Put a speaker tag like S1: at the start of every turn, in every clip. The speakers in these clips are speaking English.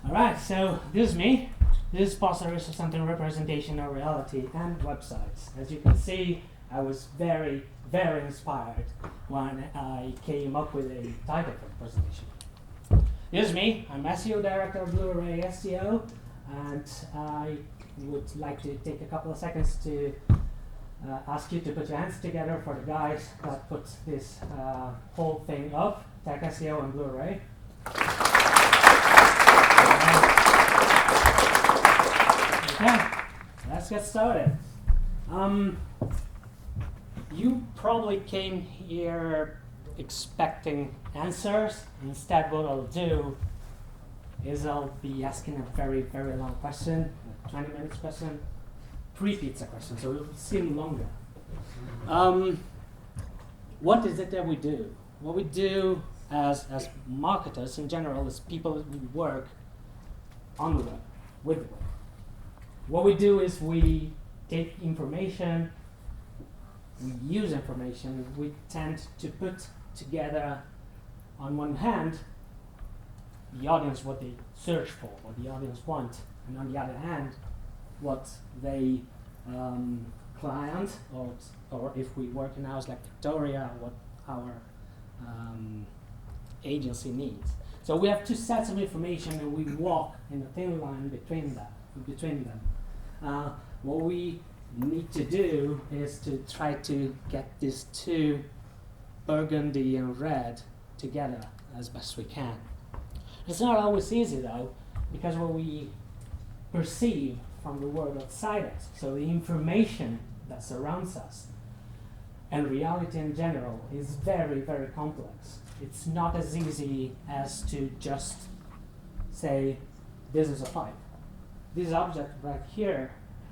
S1: Alright, so this is me. This is Post-Aristosomething representation of reality and websites. As you can see, I was very, very inspired when I came up with a title for the presentation. This is me. I'm SEO Director of Blu-ray SEO, and I would like to take a couple of seconds to ask you to put your hands together for the guys that put this whole thing up, Tech SEO and Blu-ray. Okay, let's get started. You probably came here expecting answers. Instead, what I'll do is I'll be asking a very, very long question, a 20 minutes question, pre-pizza question, so it will seem longer. What is it that we do? What we do as marketers in general is people who work on the web, with the web. What we do is we take information, we use information, we tend to put together, on one hand, the audience, what they search for, what the audience want, and on the other hand, what they client, or if we work in a house like Victoria, what our agency needs. So we have two sets of information and we walk in a thin line between them. What we need to do is to try to get these two, burgundy and red, together as best we can. It's not always easy though, because what we perceive from the world outside us, so the information that surrounds us, and reality in general, is very, very complex. It's not as easy as to just say, this is a pipe. This object right here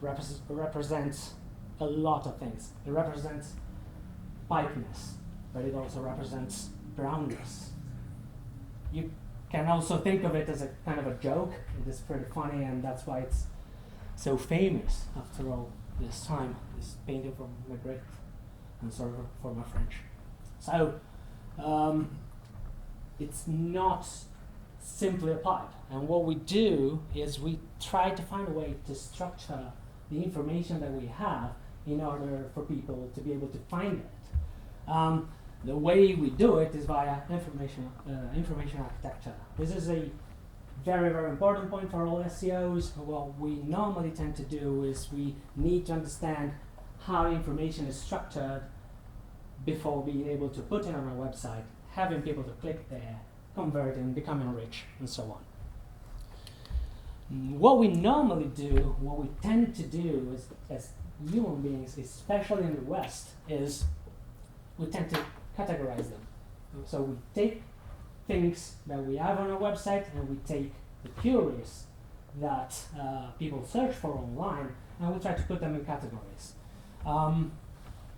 S1: represents a lot of things. It represents pipeness, but it also represents brownness. You can also think of it as a kind of a joke. It is pretty funny, and that's why it's so famous after all this time. This painting from Magritte, and sorry for my French. So it's not simply a pipe, and what we do is we try to find a way to structure the information that we have in order for people to be able to find it. The way we do it is via information architecture. This is a very, very important point for all SEOs. What we normally tend to do is we need to understand how information is structured before being able to put it on our website, having people to click there, converting, becoming rich, and so on. What we normally do, what we tend to do as human beings, especially in the West, is we tend to categorize them. So we take things that we have on our website and we take the queries that people search for online and we try to put them in categories.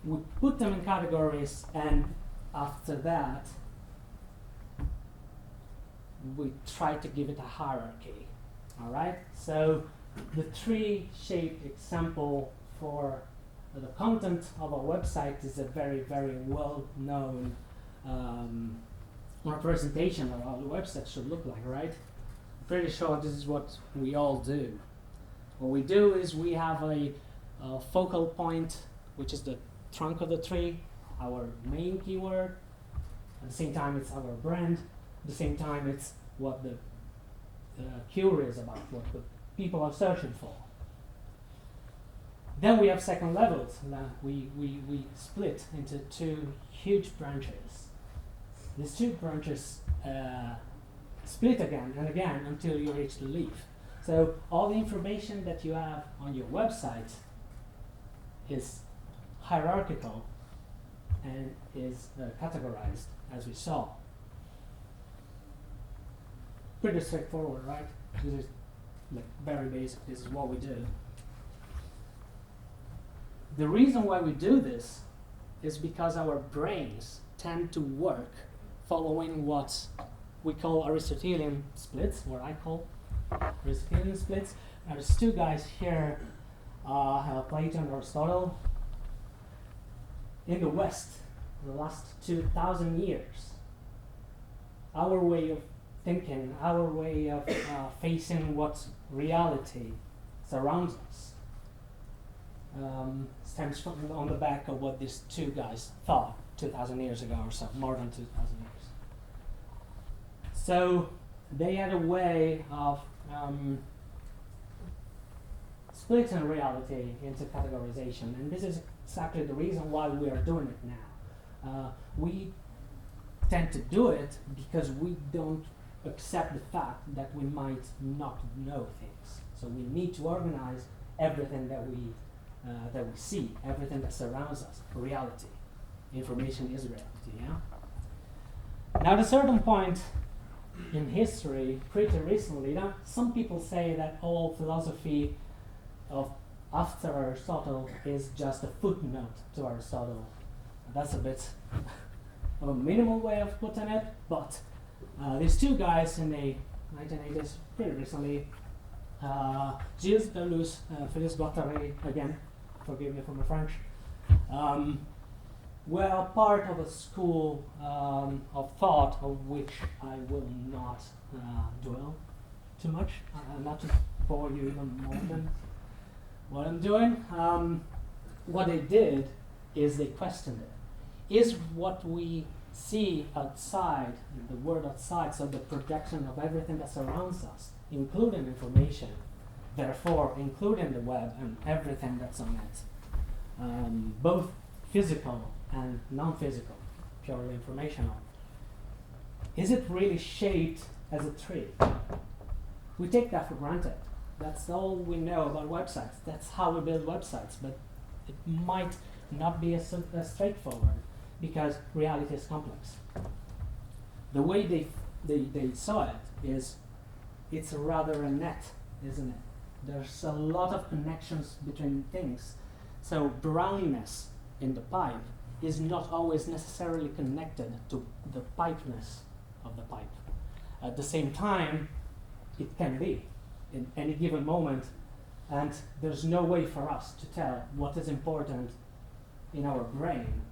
S1: We put them in categories, and after that we try to give it a hierarchy. Alright, so the tree-shaped example for the content of our website is a very, very well-known representation of how the website should look like, right? I'm pretty sure this is what we all do. What we do is we have a focal point, which is the trunk of the tree, our main keyword. At the same time, it's our brand. At the same time, it's what the query is about, what the people are searching for. Then we have second levels. We split into two huge branches. These two branches split again and again until you reach the leaf. So all the information that you have on your website is hierarchical and is categorized, as we saw. Pretty straightforward, right? This is like very basic. This is what we do. The reason why we do this is because our brains tend to work following what we call Aristotelian splits, what I call Aristotelian splits. There's two guys here, Plato and Aristotle. In the West, the last 2,000 years, our way of thinking, our way of facing what reality surrounds us, stems from on the back of what these two guys thought 2,000 years ago or so, more than 2,000 years. So they had a way of splitting reality into categorization, and this is exactly the reason why we are doing it now. We tend to do it because we don't accept the fact that we might not know things. So we need to organize everything that we see, everything that surrounds us, reality. Information is reality, yeah? Now, at a certain point in history, pretty recently, now, some people say that all philosophy of after Aristotle is just a footnote to Aristotle. That's a bit of a minimal way of putting it, but these two guys in the 1980s, pretty recently, Gilles Deleuze, Félix Guattari, again, forgive me for my French, were part of a school of thought of which I will not dwell too much, not to bore you even more than what I'm doing. What they did is they questioned it. Is what we see outside, the world outside, so the projection of everything that surrounds us, including information, therefore including the web and everything that's on it, both physical and non-physical, purely informational, is it really shaped as a tree? We take that for granted. That's all we know about websites. That's how we build websites, but it might not be as straightforward because reality is complex. The way they saw it is it's rather a net, isn't it? There's a lot of connections between things. So brownness in the pipe is not always necessarily connected to the pipeness of the pipe. At the same time, it can be in any given moment, and there's no way for us to tell what is important in our brain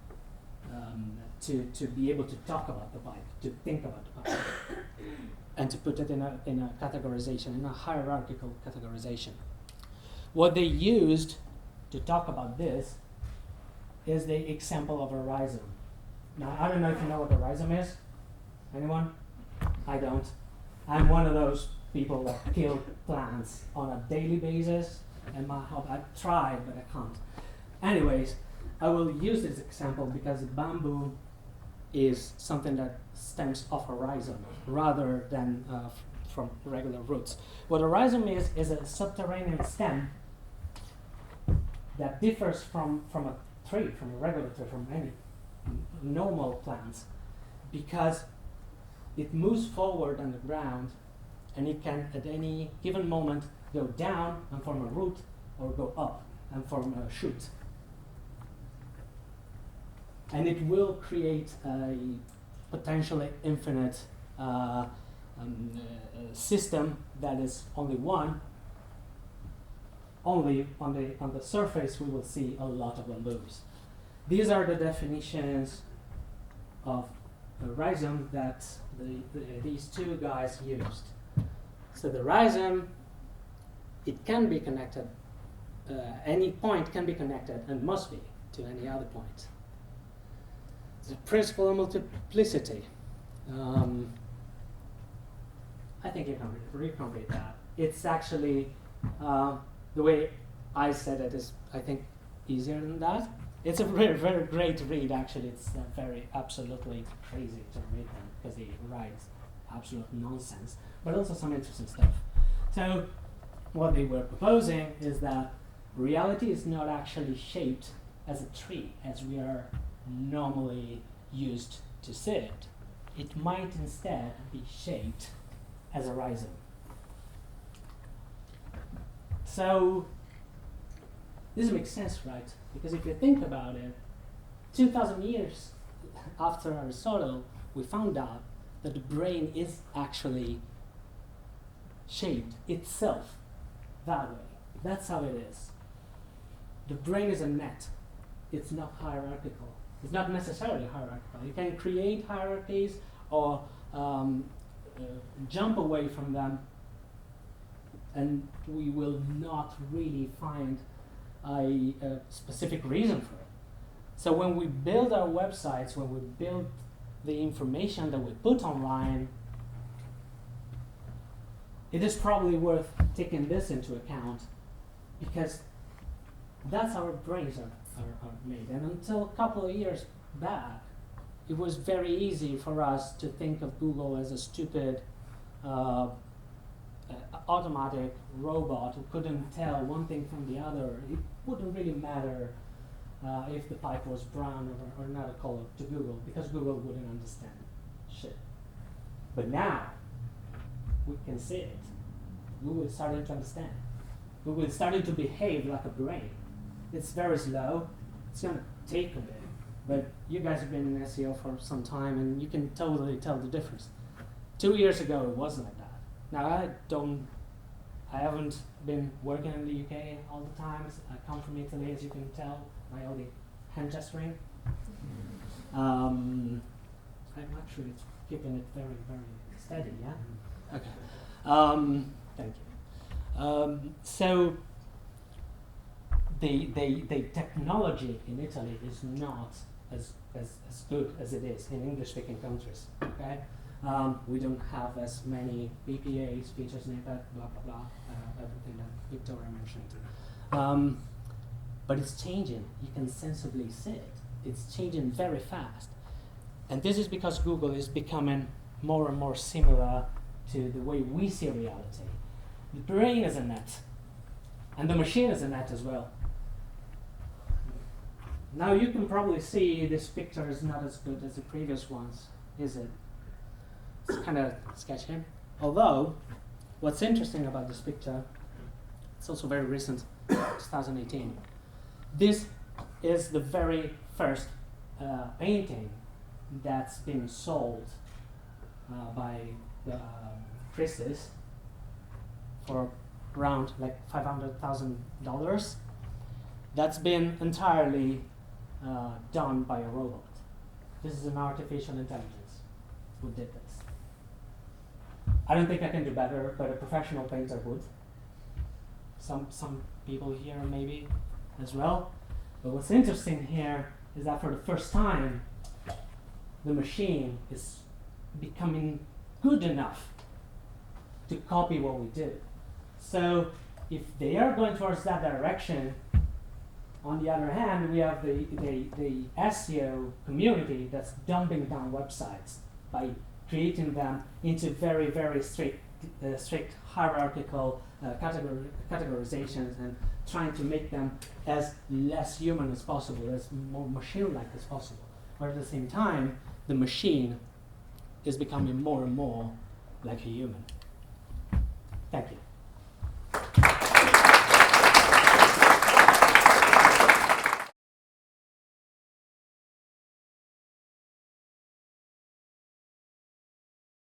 S1: to be able to talk about the pipe, to think about the pipe, and to put it in a categorization, in a hierarchical categorization. What they used to talk about this is the example of a rhizome. Now, I don't know if you know what a rhizome is. Anyone? I don't. I'm one of those people that kill plants on a daily basis, and I tried, but I can't. Anyways, I will use this example because bamboo is something that stems off a rhizome rather than from regular roots. What a rhizome is a subterranean stem that differs from a tree, from a regular tree, from any normal plants, because it moves forward on the ground, and it can at any given moment go down and form a root, or go up and form a shoot. And it will create a potentially infinite system that is only one. Only on the surface we will see a lot of bamboos. These are the definitions of a rhizome that these two guys used. So the rhizome, it can be connected, any point can be connected and must be to any other point. The principle of multiplicity. I think you can read that. It's actually, the way I said it is, I think, easier than that. It's a very, very great read, actually. It's very absolutely crazy to read them because he writes absolute nonsense, but also some interesting stuff. So what they were proposing is that reality is not actually shaped as a tree, as we are normally used to see it. It might instead be shaped as a rhizome. So this makes sense, right? Because if you think about it, 2,000 years after Aristotle, we found out that the brain is actually shaped itself that way. That's how it is. The brain is a net. It's not hierarchical. It's not necessarily hierarchical. You can create hierarchies or jump away from them, and we will not really find a specific reason for it. So when we build our websites, when we build the information that we put online, it is probably worth taking this into account, because that's how our brains are made. And until a couple of years back, it was very easy for us to think of Google as a stupid automatic robot who couldn't tell one thing from the other. It wouldn't really matter if the pipe was brown or another color to Google, because Google wouldn't understand shit. But now, we can see it. Google is starting to understand. Google is starting to behave like a brain. It's very slow. It's going to take a bit. But you guys have been in SEO for some time, and you can totally tell the difference. 2 years ago, it wasn't like that. Now, I haven't been working in the UK all the time. I come from Italy, as you can tell by all the hand gesturing. I'm actually keeping it very, very steady, yeah? Okay. Thank you. So the technology in Italy is not as good as it is in English-speaking countries. Okay, we don't have as many BPAs, feature snippet, blah blah blah, everything that Victoria mentioned. But it's changing. You can sensibly see it. It's changing very fast, and this is because Google is becoming more and more similar to the way we see reality. The brain is a net, and the machine is a net as well. Now you can probably see this picture is not as good as the previous ones, is it? It's kind of sketchy. Although, what's interesting about this picture, it's also very recent, 2018. This is the very first painting that's been sold by Christie's for around like $500,000. That's been entirely done by a robot. This is an artificial intelligence who did this. I don't think I can do better, but a professional painter would. Some people here maybe as well. But what's interesting here is that for the first time, the machine is becoming good enough to copy what we do. So if they are going towards that direction, on the other hand, we have the SEO community that's dumping down websites by creating them into very, very strict hierarchical categorizations, and trying to make them as less human as possible, as more machine-like as possible. But at the same time, the machine is becoming more and more like a human. Thank you.